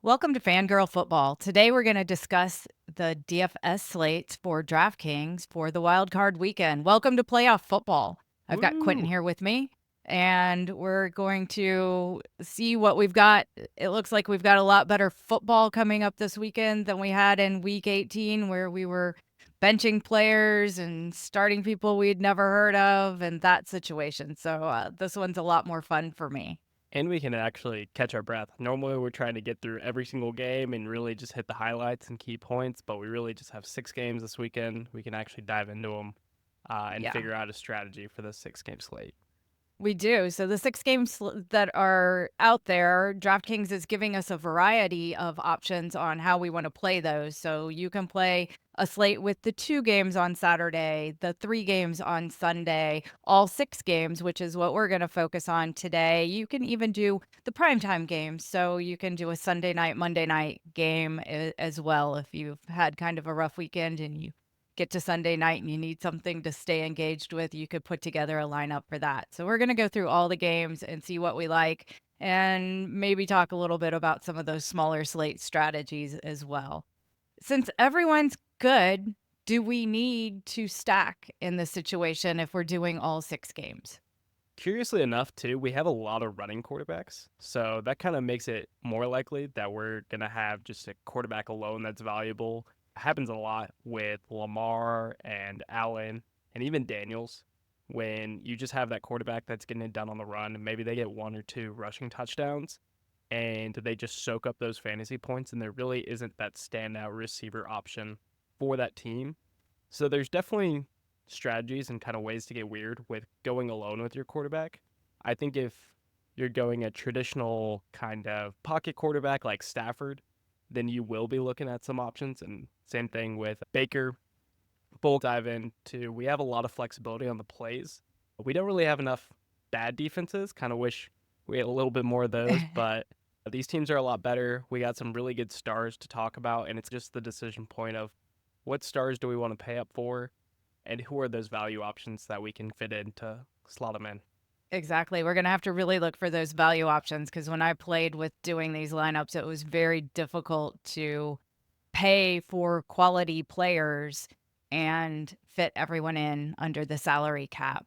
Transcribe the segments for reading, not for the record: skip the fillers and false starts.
Welcome to Fangirl Football. Today we're going to discuss the DFS slates for DraftKings for the Wild Card Weekend. Welcome to playoff football. I've got Quentin Woo! here with me, and we're going to see what we've got. It looks like we've got a lot better football coming up this weekend than we had in Week 18, where we were benching players and starting people we'd never heard of and that situation. So this one's a lot more fun for me. And we can actually catch our breath. Normally, we're trying to get through every single game and really just hit the highlights and key points, but we really just have 6 games this weekend. We can actually dive into them and Yeah. figure out a strategy for the 6 game slate. We do. So the 6 games that are out there, DraftKings is giving us a variety of options on how we want to play those. So you can play a slate with the 2 games on Saturday, the 3 games on Sunday, all 6 games, which is what we're going to focus on today. You can even do the primetime games. So you can do a Sunday night, Monday night game as well if you've had kind of a rough weekend and you get to Sunday night and you need something to stay engaged with, you could put together a lineup for that. So we're going to go through all the games and see what we like and maybe talk a little bit about some of those smaller slate strategies as well. Since everyone's good, do we need to stack in this situation if we're doing all 6 games? Curiously enough, too, we have a lot of running quarterbacks. So that kind of makes it more likely that we're going to have just a quarterback alone that's valuable. It happens a lot with Lamar and Allen and even Daniels when you just have that quarterback that's getting it done on the run. And maybe they get 1 or 2 rushing touchdowns and they just soak up those fantasy points. And there really isn't that standout receiver option for that team. So there's definitely strategies and kind of ways to get weird with going alone with your quarterback. I think if you're going a traditional kind of pocket quarterback like Stafford, then you will be looking at some options. And same thing with Baker. We'll dive into, we have a lot of flexibility on the plays. We don't really have enough bad defenses. Kind of wish we had a little bit more of those, but these teams are a lot better. We got some really good stars to talk about, and it's just the decision point of what stars do we want to pay up for and who are those value options that we can fit in to slot them in. Exactly. We're going to have to really look for those value options because when I played with doing these lineups, it was very difficult to pay for quality players and fit everyone in under the salary cap.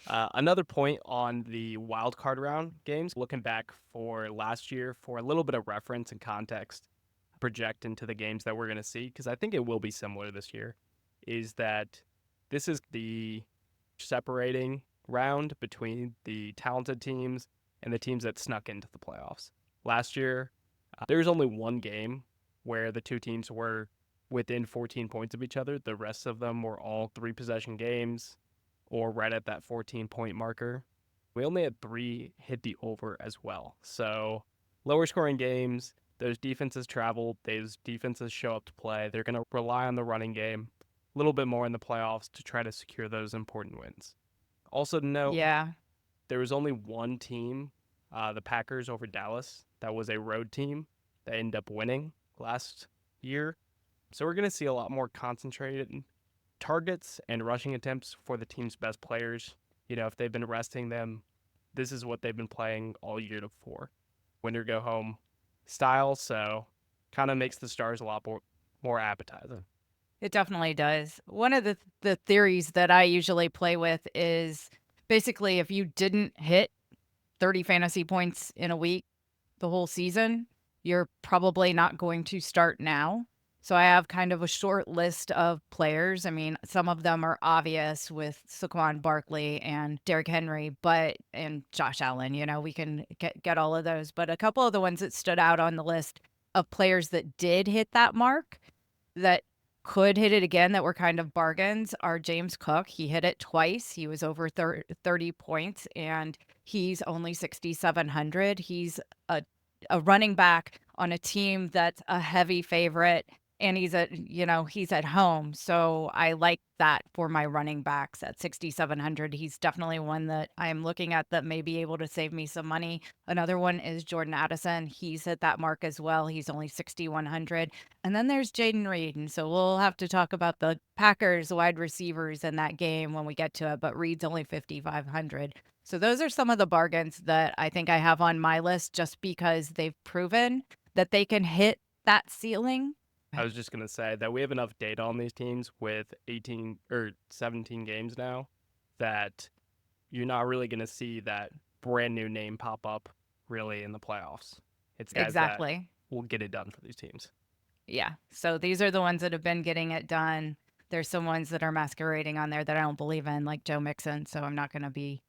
Another point on the wild card round games, looking back for last year for a little bit of reference and context, project into the games that we're going to see, because I think it will be similar this year, is that this is the separating round between the talented teams and the teams that snuck into the playoffs. Last year, there was only one game where the two teams were within 14 points of each other. The rest of them were all 3 possession games or right at that 14-point marker. We only had 3 hit the over as well. So lower scoring games, those defenses travel, those defenses show up to play. They're going to rely on the running game a little bit more in the playoffs to try to secure those important wins. Also to note, Yeah. there was only one team, the Packers over Dallas, that was a road team that ended up winning last year. So we're going to see a lot more concentrated targets and rushing attempts for the team's best players. You know, if they've been resting them, this is what they've been playing all year for. Winner go home style, so kind of makes the stars a lot more appetizing. It definitely does. One of the theories that I usually play with is basically if you didn't hit 30 fantasy points in a week the whole season, you're probably not going to start now. So I have kind of a short list of players. I mean, some of them are obvious with Saquon Barkley and Derrick Henry, and Josh Allen, we can get all of those. But a couple of the ones that stood out on the list of players that did hit that mark that could hit it again that were kind of bargains are James Cook. He hit it twice. He was over 30 points and he's only 6,700. He's a running back on a team that's a heavy favorite and he's at home. So I like that for my running backs at 6,700. He's definitely one that I'm looking at that may be able to save me some money. Another one is Jordan Addison. He's hit that mark as well. He's only 6,100. And then there's Jaden Reed. And so we'll have to talk about the Packers wide receivers in that game when we get to it. But Reed's only 5,500. So those are some of the bargains that I think I have on my list just because they've proven that they can hit that ceiling. I was just going to say that we have enough data on these teams with 18 or 17 games now that you're not really going to see that brand new name pop up really in the playoffs. It's guys that Exactly. will get it done for these teams. Yeah. So these are the ones that have been getting it done. There's some ones that are masquerading on there that I don't believe in, like Joe Mixon. So I'm not going to be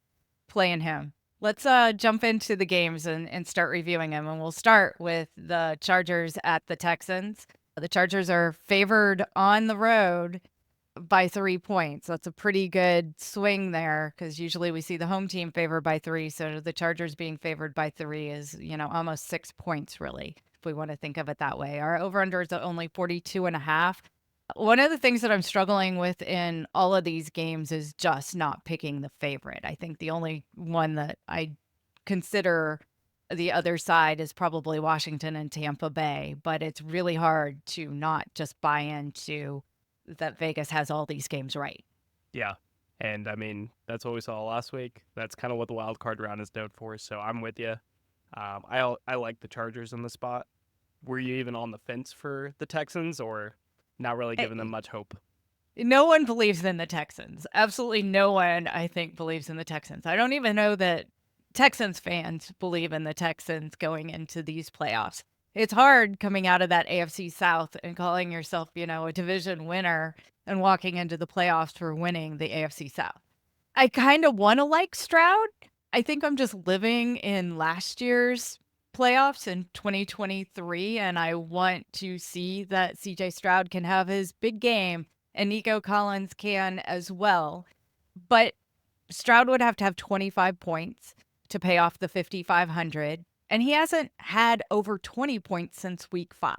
playing him. Let's jump into the games and start reviewing them. And we'll start with the Chargers at the Texans. The Chargers are favored on the road by 3 points. That's a pretty good swing there because usually we see the home team favored by 3. So the Chargers being favored by 3 is, almost 6 points, really, if we want to think of it that way. Our over-under is only 42.5. One of the things that I'm struggling with in all of these games is just not picking the favorite. I think the only one that I consider the other side is probably Washington and Tampa Bay, but it's really hard to not just buy into that Vegas has all these games right. Yeah. And I mean, that's what we saw last week. That's kind of what the wild card round is known for. So I'm with you. I like the Chargers in the spot. Were you even on the fence for the Texans or not really giving them much hope? No one believes in the Texans. Absolutely no one, I think, believes in the Texans. I don't even know that Texans fans believe in the Texans going into these playoffs. It's hard coming out of that AFC South and calling yourself, a division winner and walking into the playoffs for winning the AFC South. I kind of want to like Stroud. I think I'm just living in last year's playoffs in 2023, and I want to see that CJ Stroud can have his big game and Nico Collins can as well. But Stroud would have to have 25 points to pay off the 5,500, and he hasn't had over 20 points since week 5.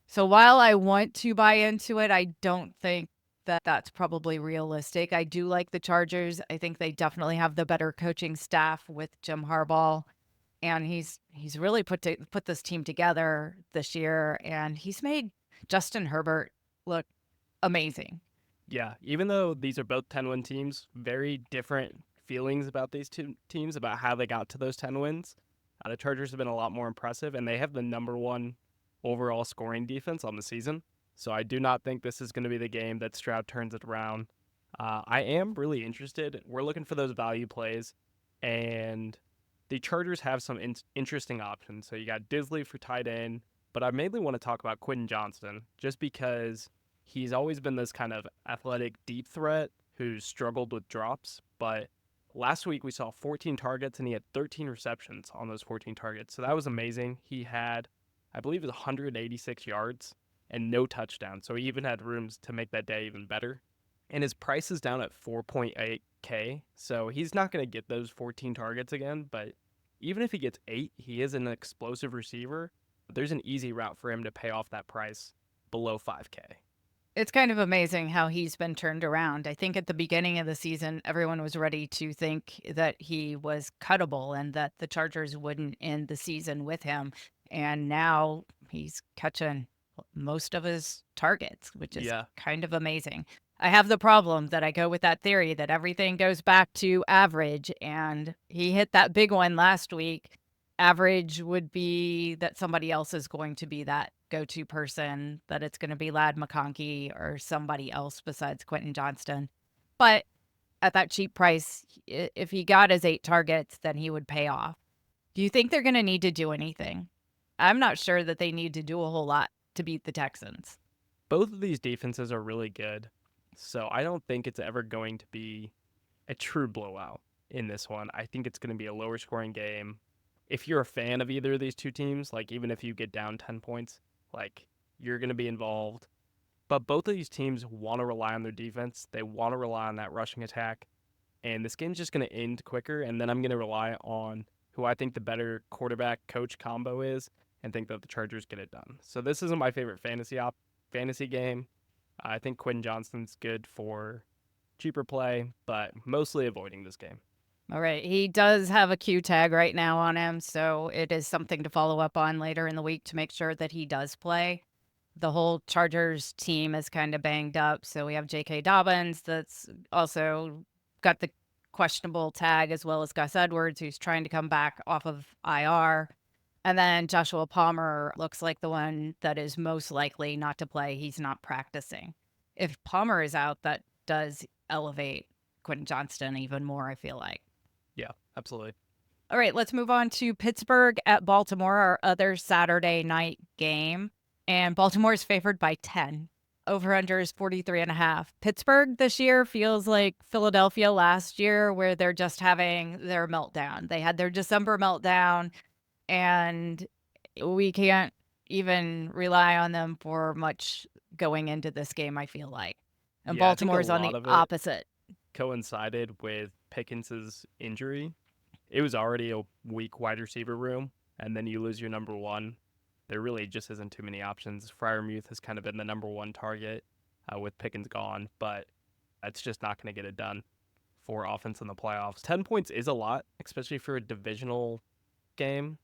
So while I want to buy into it, I don't think that that's probably realistic. I do like the Chargers. I think they definitely have the better coaching staff with Jim Harbaugh, and he's really put this team together this year, and he's made Justin Herbert look amazing. Yeah, even though these are both 10-win teams, very different feelings about these two teams, about how they got to those 10 wins. The Chargers have been a lot more impressive, and they have the number 1 overall scoring defense on the season. So I do not think this is going to be the game that Stroud turns it around. I am really interested. We're looking for those value plays, and the Chargers have some interesting options. So you got Disley for tight end, but I mainly want to talk about Quentin Johnston just because he's always been this kind of athletic deep threat who's struggled with drops. But last week we saw 14 targets and he had 13 receptions on those 14 targets. So that was amazing. He had, I believe it was 186 yards and no touchdowns. So he even had rooms to make that day even better. And his price is down at 4.8K. So he's not going to get those 14 targets again. But even if he gets 8, he is an explosive receiver. There's an easy route for him to pay off that price below 5K. It's kind of amazing how he's been turned around. I think at the beginning of the season, everyone was ready to think that he was cuttable and that the Chargers wouldn't end the season with him. And now he's catching most of his targets, which is kind of amazing. I have the problem that I go with that theory that everything goes back to average, and he hit that big one last week. Average would be that somebody else is going to be that go-to person, that it's going to be Ladd McConkey or somebody else besides Quentin Johnston. But at that cheap price, if he got his 8 targets, then he would pay off. Do you think they're going to need to do anything? I'm not sure that they need to do a whole lot to beat the Texans. Both of these defenses are really good, so I don't think it's ever going to be a true blowout in this one. I think it's going to be a lower scoring game. If you're a fan of either of these two teams, like even if you get down 10 points, like you're going to be involved. But both of these teams want to rely on their defense. They want to rely on that rushing attack. And this game's just going to end quicker. And then I'm going to rely on who I think the better quarterback coach combo is and think that the Chargers get it done. So this isn't my favorite fantasy game. I think Quentin Johnston's good for cheaper play, but mostly avoiding this game. All right. He does have a Q tag right now on him, so it is something to follow up on later in the week to make sure that he does play. The whole Chargers team is kind of banged up, so we have J.K. Dobbins that's also got the questionable tag, as well as Gus Edwards, who's trying to come back off of IR. And then Joshua Palmer looks like the one that is most likely not to play. He's not practicing. If Palmer is out, that does elevate Quentin Johnston even more, I feel like. Yeah, absolutely. All right, let's move on to Pittsburgh at Baltimore, our other Saturday night game. And Baltimore is favored by 10. Over under is 43.5. Pittsburgh this year feels like Philadelphia last year, where they're just having their meltdown. They had their December meltdown, and we can't even rely on them for much going into this game, I feel like. And Yeah, I think a Baltimore's on the lot of it opposite. coincided with Pickence's injury. It was already a weak wide receiver room, and then you lose your number one. There really just isn't too many options. Fryermuth has kind of been the number one target with Pickens gone, but that's just not going to get it done for offense in the playoffs. 10 points is a lot, especially for a divisional game,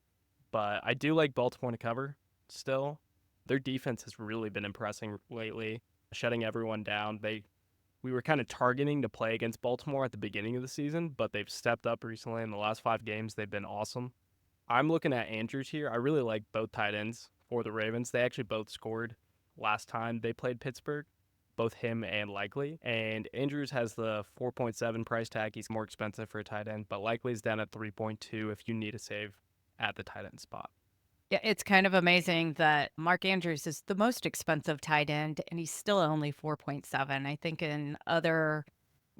but I do like Baltimore to cover still. Their defense has really been impressing lately, shutting everyone down. We were kind of targeting to play against Baltimore at the beginning of the season, but they've stepped up recently. In the last 5 games, they've been awesome. I'm looking at Andrews here. I really like both tight ends for the Ravens. They actually both scored last time they played Pittsburgh, both him and Likely. And Andrews has the 4.7 price tag. He's more expensive for a tight end, but Likely's down at 3.2 if you need a save at the tight end spot. Yeah, it's kind of amazing that Mark Andrews is the most expensive tight end and he's still only 4.7. I think in other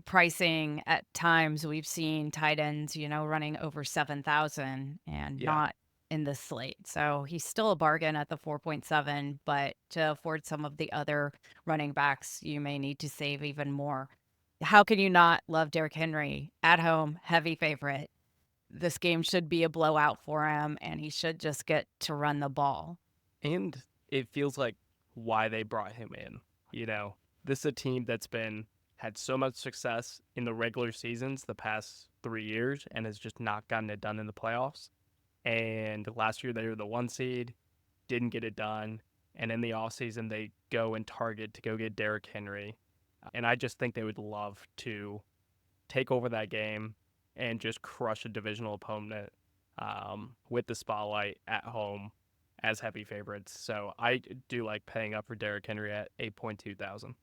pricing at times we've seen tight ends, running over 7,000 and Yeah. not in this slate. So he's still a bargain at the 4.7, but to afford some of the other running backs, you may need to save even more. How can you not love Derrick Henry at home, heavy favorite? This game should be a blowout for him, and he should just get to run the ball. And it feels like why they brought him in. This is a team that's had so much success in the regular seasons the past 3 years and has just not gotten it done in the playoffs. And last year they were the 1 seed, didn't get it done. And in the offseason, they go and target to go get Derrick Henry. And I just think they would love to take over that game and just crush a divisional opponent with the spotlight at home as heavy favorites. So I do like paying up for Derrick Henry at 8.2 thousand.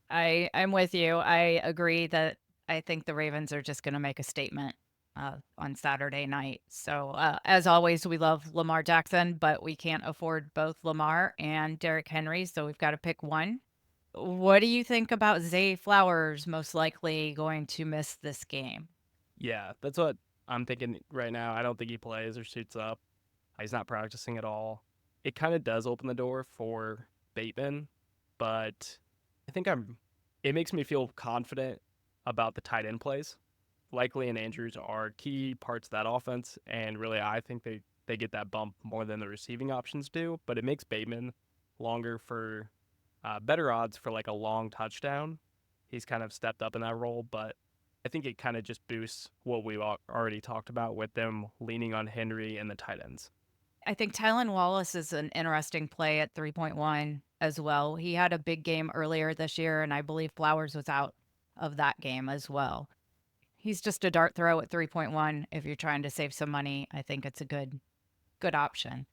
I'm with you. I agree that I think the Ravens are just going to make a statement on Saturday night. So, as always, we love Lamar Jackson, but we can't afford both Lamar and Derrick Henry. So, we've got to pick one. What do you think about Zay Flowers most likely going to miss this game? Yeah, that's what I'm thinking right now. I don't think he plays or suits up. He's not practicing at all. It kind of does open the door for Bateman, but I think it makes me feel confident about the tight end plays. Likely and Andrews are key parts of that offense, and really I think they get that bump more than the receiving options do, but it makes Bateman longer for better odds for like a long touchdown. He's kind of stepped up in that role, but I think it kind of just boosts what we already talked about with them leaning on Henry and the tight ends. I think Tylan Wallace is an interesting play at 3.1 as well. He had a big game earlier this year, and I believe Flowers was out of that game as well. He's just a dart throw at 3.1. If you're trying to save some money, I think it's a good option.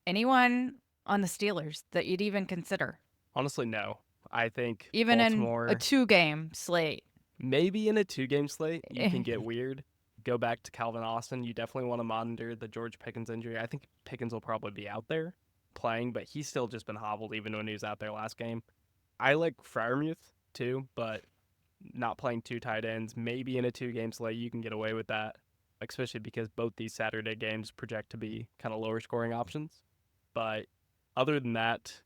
Anyone on the Steelers that you'd even consider? Honestly, no. I think Even in a Baltimore, 2-game slate. maybe in a 2 game slate, you can get weird. Go back to Calvin Austin. You definitely want to monitor the George Pickens injury. I think Pickens will probably be out there playing, but he's still just been hobbled even when he was out there last game. I like Fryermuth too, but not playing two tight ends. Maybe in a 2 game slate, you can get away with that, especially because both these Saturday games project to be kind of lower scoring options. But other than that,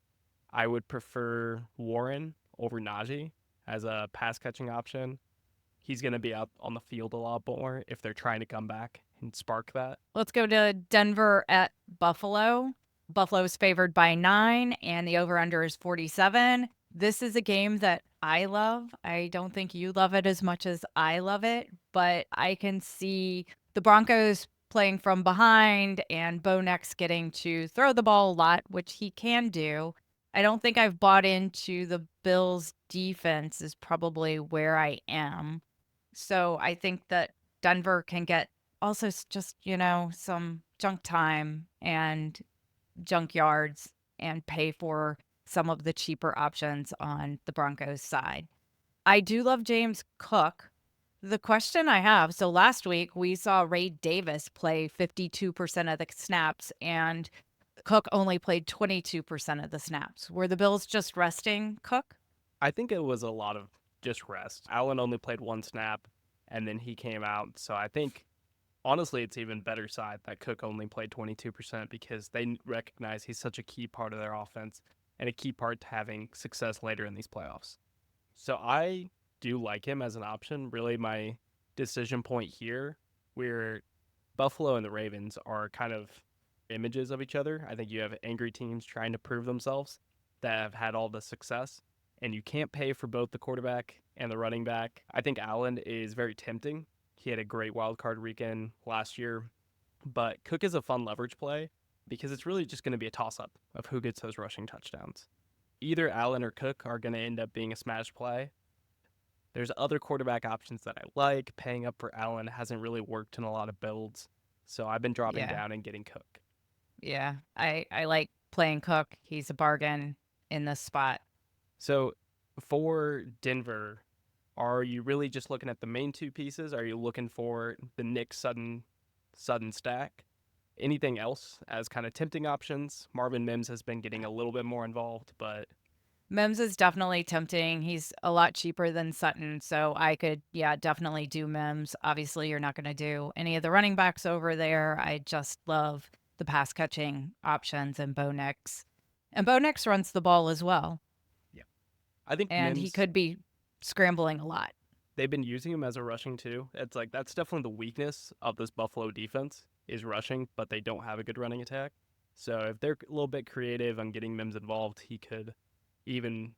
I would prefer Warren over Najee as a pass catching option. He's going to be out on the field a lot more if they're trying to come back and spark that. Let's go to Denver at Buffalo. Buffalo's favored by 9, and the over-under is 47. This is a game that I love. I don't think you love it as much as I love it, but I can see the Broncos playing from behind and Bo Nix getting to throw the ball a lot, which he can do. I don't think I've bought into the Bills' defense is probably where I am. So I think that Denver can get also just junk time and junk yards and pay for some of the cheaper options on the Broncos side. I do love James Cook. The question I have, so last week we saw Ray Davis play 52% of the snaps and Cook only played 22% of the snaps. Were the Bills just resting Cook? I think it was a lot of just rest. Allen only played one snap, and then he came out. So I think, honestly, it's even better side that Cook only played 22% because they recognize he's such a key part of their offense and a key part to having success later in these playoffs. So I do like him as an option. Really, my decision point here, where Buffalo and the Ravens are kind of images of each other. I think you have angry teams trying to prove themselves that have had all the success, and you can't pay for both the quarterback and the running back. I think Allen is very tempting. He had a great wild card weekend last year, but Cook is a fun leverage play because it's really just going to be a toss up of who gets those rushing touchdowns. Either Allen or Cook are going to end up being a smash play. There's other quarterback options that I like. Paying up for Allen hasn't really worked in a lot of builds, so I've been dropping Yeah. down and getting Cook. Yeah. I like playing Cook. He's a bargain in this spot. So for Denver, are you really just looking at the main two pieces? Are you looking for the Nick Sutton stack? Anything else as kind of tempting options? Marvin Mims has been getting a little bit more involved, but Mims is definitely tempting. He's a lot cheaper than Sutton, so I could, yeah, definitely do Mims. Obviously, you're not going to do any of the running backs over there. I just love the pass catching options and Bo Nix. And Bo Nix runs the ball as well, yeah, I think and he Mims, could be scrambling a lot. they've been using him as a rushing too. It's like that's definitely the weakness of this Buffalo defense is rushing, but they don't have a good running attack. So if they're a little bit creative on getting Mims involved, he could even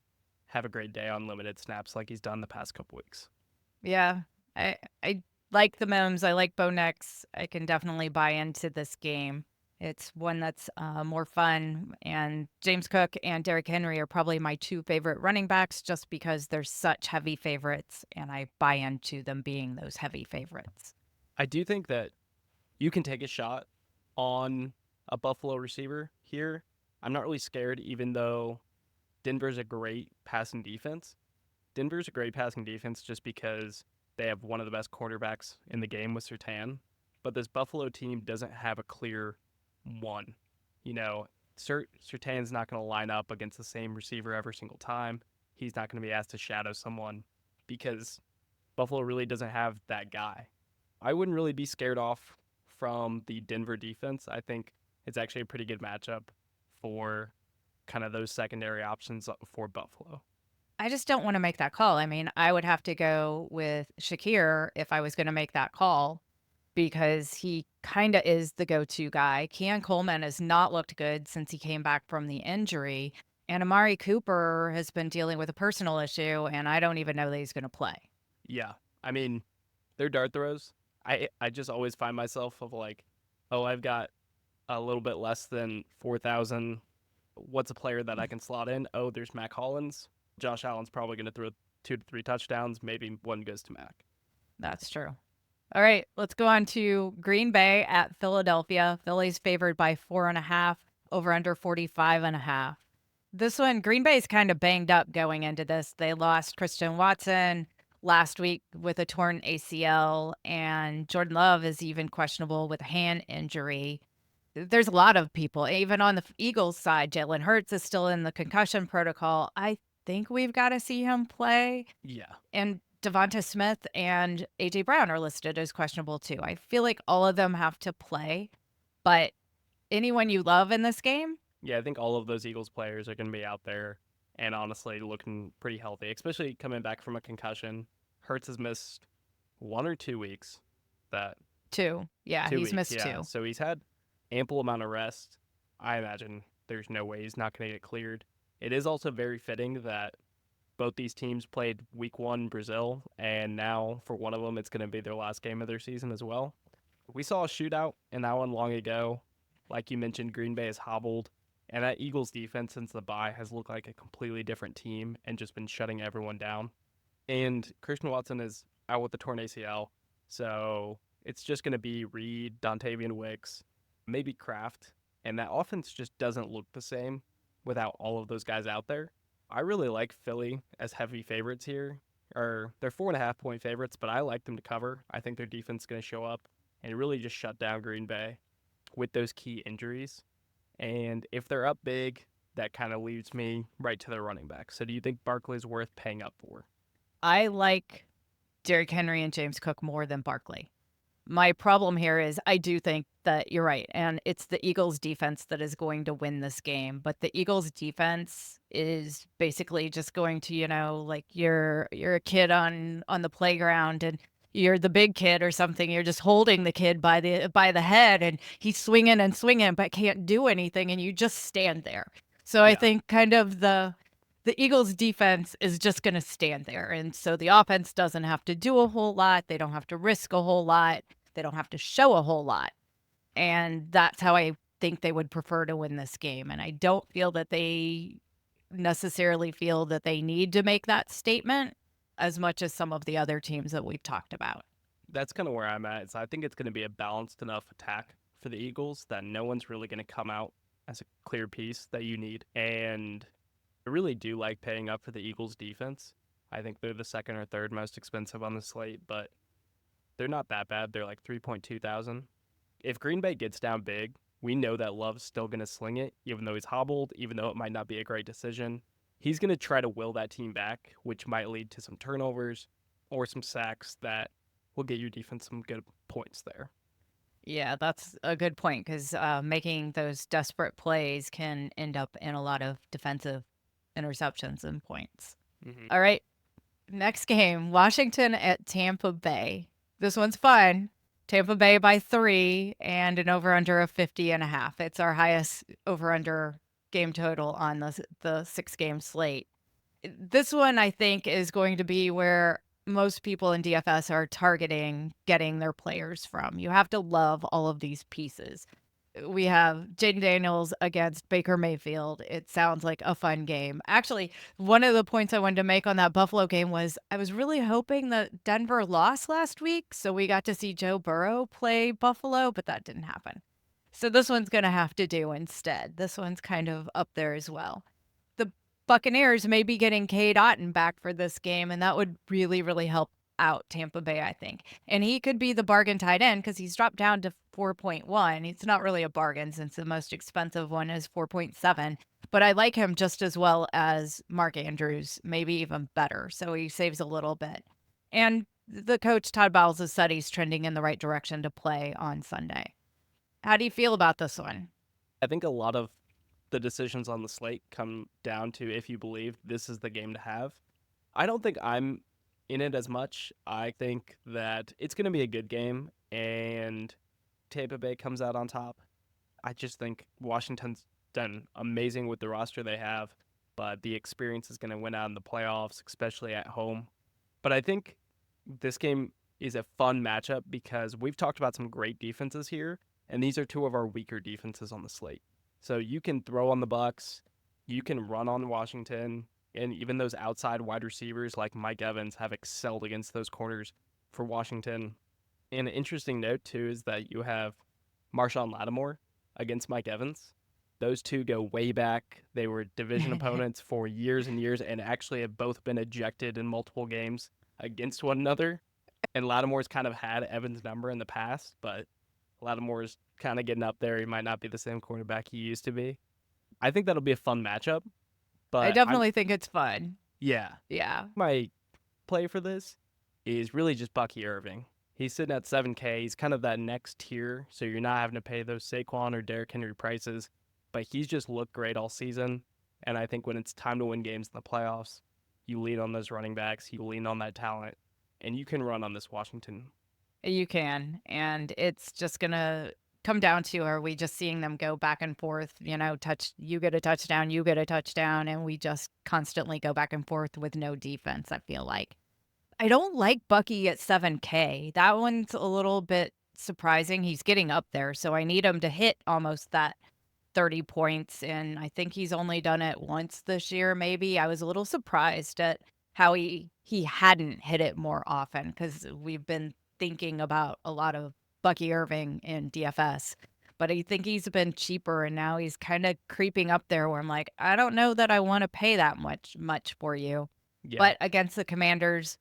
have a great day on limited snaps like he's done the past couple weeks. Yeah, I like the Mims. I like Bo Nix. I can definitely buy into this game. It's one that's more fun. And James Cook and Derrick Henry are probably my two favorite running backs just because they're such heavy favorites, and I buy into them being those heavy favorites. I do think that you can take a shot on a Buffalo receiver here. I'm not really scared, even though Denver's a great passing defense. Denver's a great passing defense just because they have one of the best quarterbacks in the game with Surtain. But this Buffalo team doesn't have a clear one. You know, Surtain's not going to line up against the same receiver every single time. He's not going to be asked to shadow someone because Buffalo really doesn't have that guy. I wouldn't really be scared off from the Denver defense. I think it's actually a pretty good matchup for kind of those secondary options for Buffalo. I just don't want to make that call. I mean, I would have to go with Shakir if I was going to make that call because he kind of is the go-to guy. Keon Coleman has not looked good since he came back from the injury, and Amari Cooper has been dealing with a personal issue, and I don't even know that he's going to play. Yeah. I mean, their dart throws. I just always find myself of like, oh, I've got a little bit less than 4,000. What's a player that I can slot in? Oh, there's Mac Hollins. Josh Allen's probably going to throw 2 to 3 touchdowns. Maybe one goes to Mac. That's true. All right, let's go on to Green Bay at Philadelphia. Philly's favored by 4.5, over under 45.5. This one, Green Bay's kind of banged up going into this. They lost Christian Watson last week with a torn ACL, and Jordan Love is even questionable with a hand injury. There's a lot of people, even on the Eagles side. Jalen Hurts is still in the concussion protocol. I think we've got to see him play. Yeah. And Devonta Smith and AJ Brown are listed as questionable too. I feel like all of them have to play, but anyone you love in this game? Yeah, I think all of those Eagles players are going to be out there and honestly looking pretty healthy, especially coming back from a concussion. Hurts has missed 1 or 2 weeks. That Two. Yeah, two he's weeks, missed yeah. two. So he's had ample amount of rest. I imagine there's no way he's not going to get cleared. It is also very fitting that both these teams played week 1 in Brazil, and now for one of them, it's going to be their last game of their season as well. We saw a shootout in that one long ago. Like you mentioned, Green Bay is hobbled, and that Eagles defense since the bye has looked like a completely different team and just been shutting everyone down. And Christian Watson is out with the torn ACL, so it's just going to be Reed, Dontavian Wicks, maybe Kraft, and that offense just doesn't look the same without all of those guys out there. I really like Philly as heavy favorites here. Or they're 4.5 point favorites, but I like them to cover. I think their defense is going to show up and really just shut down Green Bay with those key injuries. And if they're up big, that kind of leads me right to their running back. So do you think Barkley's worth paying up for? I like Derrick Henry and James Cook more than Barkley. My problem here is I do think that you're right, and it's the Eagles' defense that is going to win this game. But the Eagles' defense is basically just going to, like you're a kid on the playground, and you're the big kid or something. You're just holding the kid by the head, and he's swinging and swinging, but can't do anything, and you just stand there. So I Yeah, think kind of the Eagles defense is just going to stand there. And so the offense doesn't have to do a whole lot. They don't have to risk a whole lot. They don't have to show a whole lot. And that's how I think they would prefer to win this game. And I don't feel that they necessarily feel that they need to make that statement as much as some of the other teams that we've talked about. that's kind of where I'm at. So I think it's going to be a balanced enough attack for the Eagles that no one's really going to come out as a clear piece that you need. And I really do like paying up for the Eagles defense. I think they're the second or third most expensive on the slate, but they're not that bad. They're like 3.2 thousand. If Green Bay gets down big, we know that Love's still going to sling it, even though he's hobbled, even though it might not be a great decision. He's going to try to will that team back, which might lead to some turnovers or some sacks that will get your defense some good points there. Yeah, that's a good point because making those desperate plays can end up in a lot of defensive interceptions and points. Mm-hmm. All right. Next game, Washington at Tampa Bay. This one's fun. Tampa Bay by 3 and an over-under of 50.5. It's our highest over-under game total on the 6-game slate. This one, I think, is going to be where most people in DFS are targeting getting their players from. You have to love all of these pieces. We have Jaden Daniels against Baker Mayfield. It sounds like a fun game. Actually, one of the points I wanted to make on that Buffalo game was I was really hoping that Denver lost last week, so we got to see Joe Burrow play Buffalo, but that didn't happen. So this one's going to have to do instead. This one's kind of up there as well. The Buccaneers may be getting Cade Otton back for this game, and that would really, really help out Tampa Bay, I think. And he could be the bargain tight end because he's dropped down to 4.1. It's not really a bargain since the most expensive one is 4.7. But I like him just as well as Mark Andrews, maybe even better. So he saves a little bit. And the coach, Todd Bowles, has said he's trending in the right direction to play on Sunday. How do you feel about this one? I think a lot of the decisions on the slate come down to if you believe this is the game to have. I don't think I'm in it as much. I think that it's going to be a good game and Tampa Bay comes out on top. I just think Washington's done amazing with the roster they have, but the experience is going to win out in the playoffs, especially at home. But I think this game is a fun matchup because we've talked about some great defenses here, and these are two of our weaker defenses on the slate. So you can throw on the Bucks, you can run on Washington, and even those outside wide receivers like Mike Evans have excelled against those corners for Washington. And an interesting note too is that you have Marshawn Lattimore against Mike Evans. Those two go way back. They were division opponents for years and years and actually have both been ejected in multiple games against one another. And Lattimore's kind of had Evans' number in the past, but Lattimore's kind of getting up there. He might not be the same quarterback he used to be. I think that'll be a fun matchup, I but definitely think it's fun. yeah. Yeah. My play for this is really just Bucky Irving. He's sitting at 7K. He's kind of that next tier, so you're not having to pay those Saquon or Derrick Henry prices, but he's just looked great all season. And I think when it's time to win games in the playoffs, you lean on those running backs, you lean on that talent, and you can run on this Washington. You can. And it's just going to come down to are we just seeing them go back and forth, you get a touchdown, you get a touchdown, and we just constantly go back and forth with no defense, I feel like. I don't like Bucky at 7K. That one's a little bit surprising. He's getting up there, so I need him to hit almost that 30 points, and I think he's only done it once this year, maybe. I was a little surprised at how he hadn't hit it more often because we've been thinking about a lot of Bucky Irving in DFS. but I think he's been cheaper, and now he's kind of creeping up there where I'm like, I don't know that I want to pay that much for you. Yeah. But against the Commanders,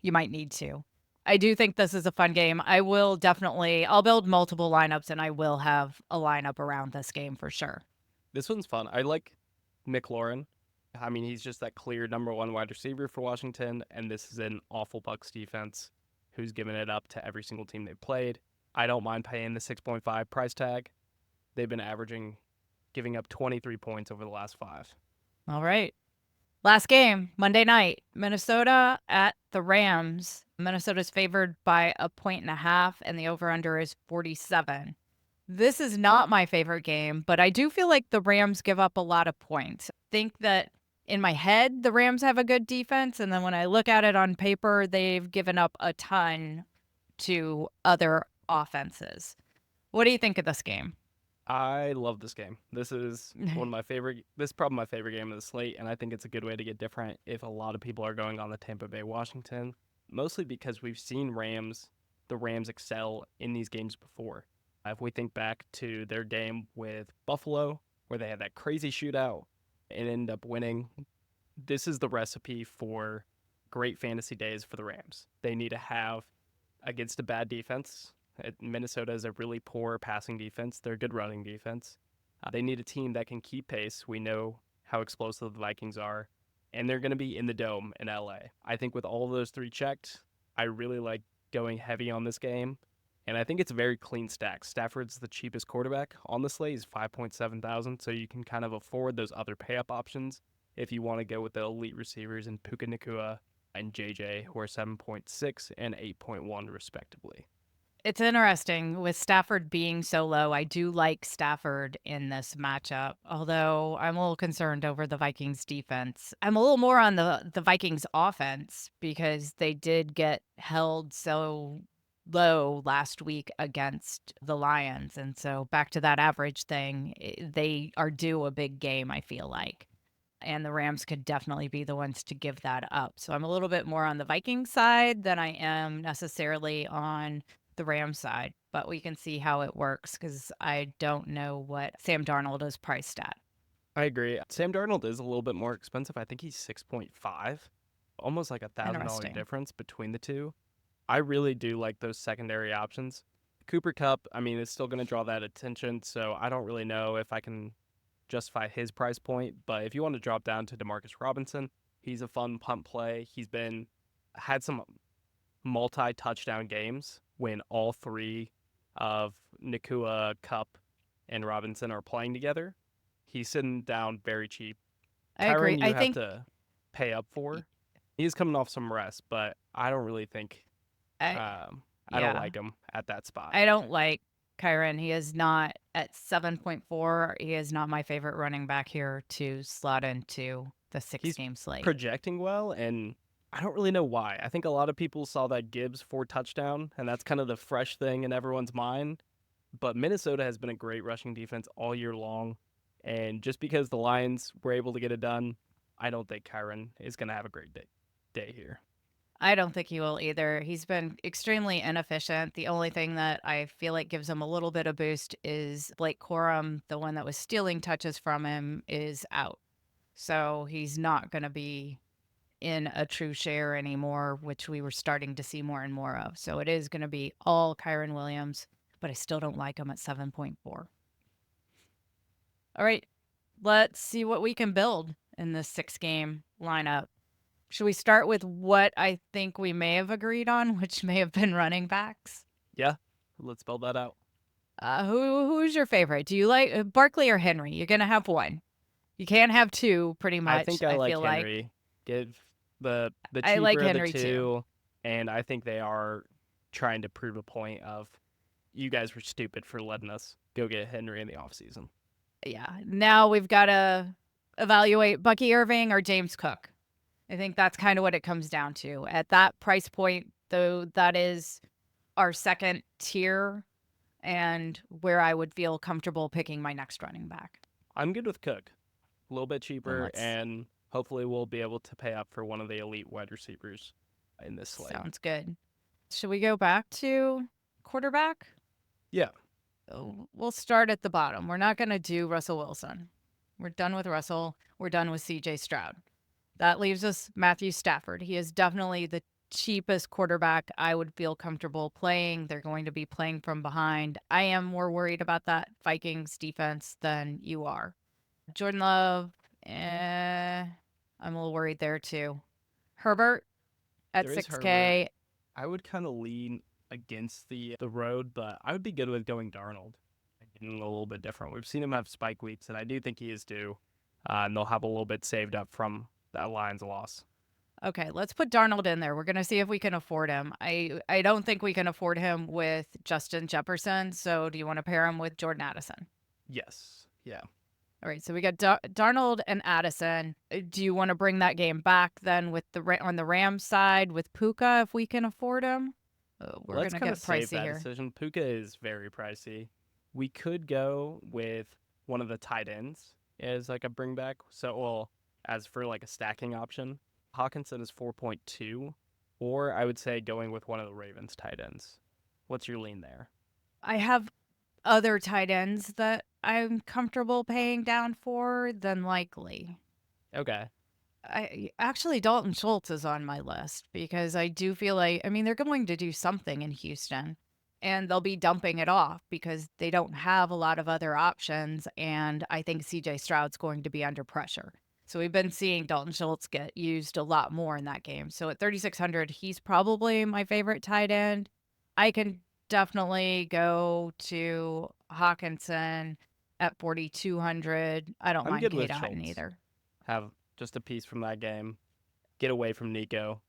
you might need to. I do think this is a fun game. I'll build multiple lineups, and I will have a lineup around this game for sure. This one's fun. I like McLaurin. I mean, he's just that clear number one wide receiver for Washington, and this is an awful Bucks defense who's given it up to every single team they've played. I don't mind paying the 6.5 price tag. They've been giving up 23 points over the last 5. All right. Last game, Monday night, Minnesota at the Rams. Minnesota's favored by 1.5 and the over-under is 47. This is not my favorite game, but I do feel like the Rams give up a lot of points. I think that in my head, the Rams have a good defense, and then when I look at it on paper, they've given up a ton to other offenses. What do you think of this game? I love this game. This is one of my favorite. This is probably my favorite game of the slate, and I think it's a good way to get different if a lot of people are going on the Tampa Bay Washington, mostly because we've seen the Rams excel in these games before. If we think back to their game with Buffalo, where they had that crazy shootout and ended up winning, this is the recipe for great fantasy days for the Rams. They need to have against a bad defense. Minnesota is a really poor passing defense. They're a good running defense. They need a team that can keep pace. We know how explosive the Vikings are, and they're going to be in the Dome in LA. I think with all of those 3 checked, I really like going heavy on this game, and I think it's a very clean stack. Stafford's the cheapest quarterback on the slate. He's 5.7 thousand, so you can kind of afford those other pay-up options if you want to go with the elite receivers in Puka Nacua and JJ, who are 7.6 and 8.1 respectively. It's interesting with Stafford being so low. I do like Stafford in this matchup, although I'm a little concerned over the Vikings defense. I'm a little more on the Vikings offense because they did get held so low last week against the Lions. And so back to that average thing, they are due a big game, I feel like. And the Rams could definitely be the ones to give that up. So I'm a little bit more on the Vikings side than I am necessarily on the Rams side, but we can see how it works because I don't know what Sam Darnold is priced at. I agree. Sam Darnold is a little bit more expensive. I think he's 6.5, almost like $1,000 difference between the two. I really do like those secondary options. Cooper Kupp, I mean, is still going to draw that attention, so I don't really know if I can justify his price point. But if you want to drop down to Demarcus Robinson, he's a fun punt play. Had some multi-touchdown games when all 3 of Nacua, Kupp, and Robinson are playing together. He's sitting down very cheap. I agree. I think have to pay up for. He's coming off some rest, but I don't really think I don't like him at that spot. I don't like Kyren. He is not at 7.4. He is not my favorite running back here to slot into the 6-game slate. Projecting well, and I don't really know why. I think a lot of people saw that Gibbs 4 touchdown, and that's kind of the fresh thing in everyone's mind. But Minnesota has been a great rushing defense all year long, and just because the Lions were able to get it done, I don't think Kyren is going to have a great day here. I don't think he will either. He's been extremely inefficient. The only thing that I feel like gives him a little bit of boost is Blake Corum, the one that was stealing touches from him, is out. So he's not going to be in a true share anymore, which we were starting to see more and more of. So it is going to be all Kyren Williams, but I still don't like him at 7.4. All right, let's see what we can build in this 6-game lineup. Should we start with what I think we may have agreed on, which may have been running backs? Yeah, let's spell that out. Who's your favorite? Do you like Barkley or Henry? You're going to have one. You can't have 2, pretty much. I think I like Henry. Give the cheaper I like of Henry the 2, too. And I think they are trying to prove a point of you guys were stupid for letting us go get Henry in the offseason. Yeah. Now we've got to evaluate Bucky Irving or James Cook. I think that's kind of what it comes down to. At that price point, though, that is our second tier and where I would feel comfortable picking my next running back. I'm good with Cook. A little bit cheaper, and hopefully we'll be able to pay up for one of the elite wide receivers in this slate. Sounds good. Should we go back to quarterback? Yeah. we'll start at the bottom. We're not going to do Russell Wilson. We're done with Russell. We're done with CJ Stroud. That leaves us Matthew Stafford. He is definitely the cheapest quarterback I would feel comfortable playing. They're going to be playing from behind. I am more worried about that Vikings defense than you are. Jordan Love, I'm a little worried there too. Herbert at There is Herbert. 6K. I would kind of lean against the road, but I would be good with going Darnold. Getting a little bit different. We've seen him have spike weeks, and I do think he is due. And they'll have a little bit saved up from that Lions loss. Okay, let's put Darnold in there. We're going to see if we can afford him. I don't think we can afford him with Justin Jefferson. So do you want to pair him with Jordan Addison? Yes. Yeah. All right, so we got Darnold and Addison. Do you want to bring that game back then with on the Rams side with Puka if we can afford him? We're Let's going to kind get of save pricey that here. decision. Puka is very pricey. We could go with one of the tight ends as like a bring back. So, well, as for like a stacking option, Hawkinson is 4.2, or I would say going with one of the Ravens tight ends. What's your lean there? I have other tight ends that I'm comfortable paying down for than likely. Okay. Actually, Dalton Schultz is on my list because I do feel like, I mean, they're going to do something in Houston and they'll be dumping it off because they don't have a lot of other options. And I think CJ Stroud's going to be under pressure. So we've been seeing Dalton Schultz get used a lot more in that game. So at 3,600, he's probably my favorite tight end. I can definitely go to Hawkinson at 4,200. I don't I'm mind good Kate with Otten Schultz. either. Have just a piece from that game. Get away from Nico.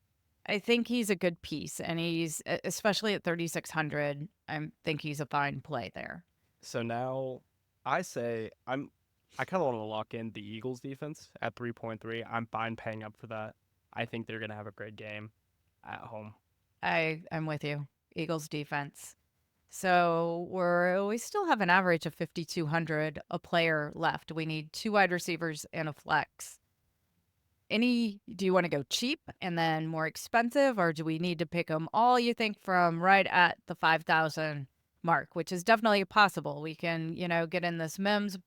I think he's a good piece, and he's especially at 3,600. I think he's a fine play there. So now I say I kind of want to lock in the Eagles defense at 3.3. I'm fine paying up for that. I think they're going to have a great game at home. I'm with you. Eagles defense. So we still have an average of 5,200 a player left. We need 2 wide receivers and a flex. Do you want to go cheap and then more expensive, or do we need to pick them all, you think, from right at the 5,000 mark, which is definitely possible? We can, get in this Mims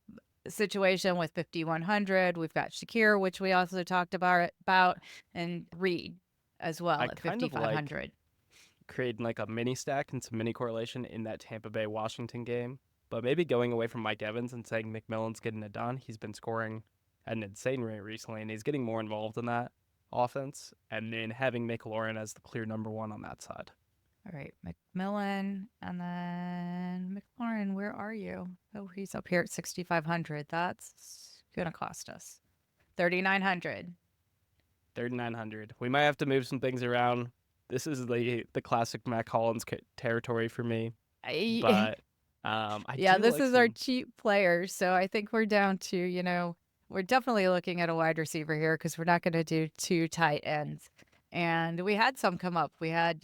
situation with 5,100. We've got Shakir, which we also talked about, and Reed as well I at kind of like 5,500. creating like a mini stack and some mini correlation in that Tampa Bay Washington game, but maybe going away from Mike Evans and saying McMillan's getting it done. He's been scoring at an insane rate recently, and he's getting more involved in that offense, and then having McLaurin as the clear number one on that side. All right, McMillan, and then McLaurin, where are you? Oh, he's up here at 6,500. That's going to cost us 3,900. 3,900. We might have to move some things around. This is the classic Mac Hollins territory for me, but I Yeah, do this like is our some. cheap players. So I think we're down to, we're definitely looking at a wide receiver here because we're not going to do 2 tight ends. And we had some come up. We had,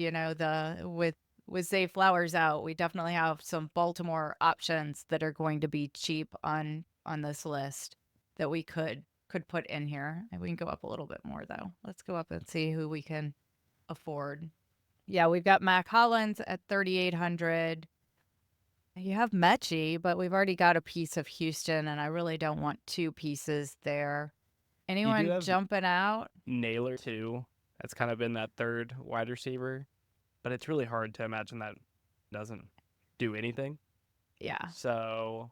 with Zay Flowers out, we definitely have some Baltimore options that are going to be cheap on this list that we could put in here. And we can go up a little bit more though. Let's go up and see who we can afford. Yeah, we've got Mac Hollins at 3,800. You have Mechie, but we've already got a piece of Houston, and I really don't want 2 pieces there. You do Anyone have jumping out? Naylor too. That's kind of been that third wide receiver, but it's really hard to imagine that doesn't do anything. Yeah, So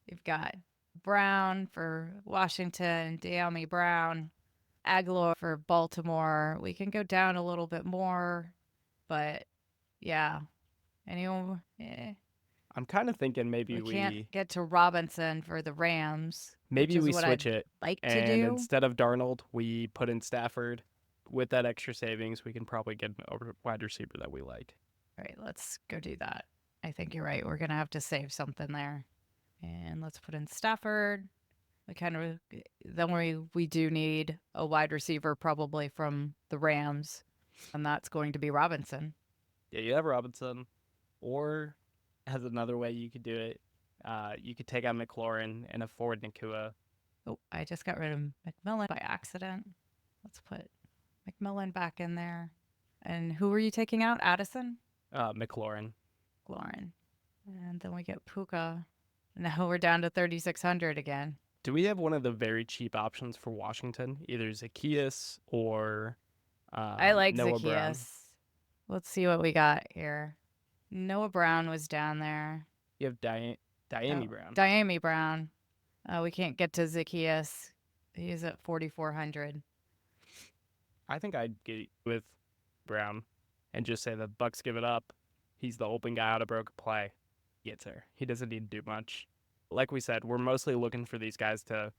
you've got Brown for Washington, De'Ami Brown, Aguilar for Baltimore. We can go down a little bit more, but yeah. Anyone? I'm kind of thinking We can't we get to Robinson for the Rams, which maybe is we what switch I'd it, like to and do. instead of Darnold, we put in Stafford. With that extra savings, we can probably get a wide receiver that we like. All right, let's go do that. I think you're right. We're going to have to save something there. And let's put in Stafford. We do need a wide receiver probably from the Rams, and that's going to be Robinson. Yeah, you have Robinson, or as another way you could do it, you could take out McLaurin and afford Nakua. Oh, I just got rid of McMillan by accident. Let's put McMillan back in there. And who were you taking out? Addison? McLaurin. McLaurin. And then we get Puka. Now we're down to 3,600 again. Do we have one of the very cheap options for Washington? Either Zacchaeus or I like Noah Brown. Zacchaeus. Let's see what we got here. Noah Brown was down there. You have Diami Brown. Diami Brown. We can't get to Zacchaeus. He's at 4,400. I think I'd get with Brown and just say the Bucks give it up. He's the open guy out of broken play. He gets there. He doesn't need to do much. Like we said, we're mostly looking for these guys to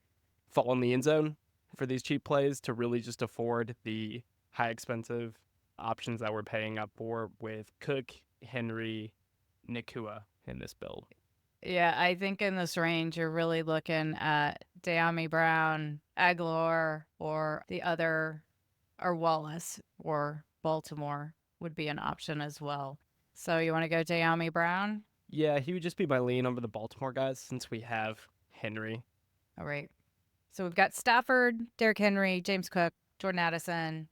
fall in the end zone for these cheap plays to really just afford the high expensive options that we're paying up for with Cook, Henry, Nakua in this build. Yeah, I think in this range, you're really looking at Diami Brown, Aguilar, or the other, or Wallace, or Baltimore would be an option as well. So you want to go Diami Brown? Yeah, he would just be my lean over the Baltimore guys since we have Henry. All right. So we've got Stafford, Derrick Henry, James Cook, Jordan Addison,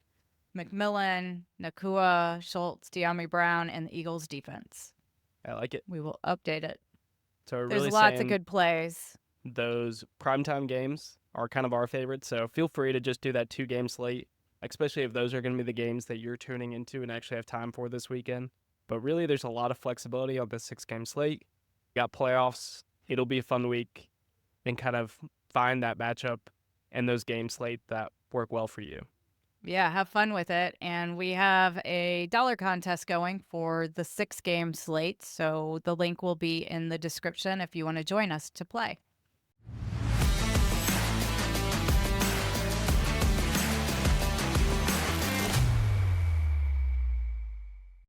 McMillan, Nakua, Schultz, Diami Brown, and the Eagles defense. I like it. We will update it. So we're There's really lots of saying good plays. those primetime games are kind of our favorites. So feel free to just do that 2-game slate, especially if those are going to be the games that you're tuning into and actually have time for this weekend. But really, there's a lot of flexibility on this 6-game slate. You got playoffs. It'll be a fun week and kind of find that matchup and those game slate that work well for you. Yeah, have fun with it. And we have a dollar contest going for the 6-game slate. So the link will be in the description if you want to join us to play.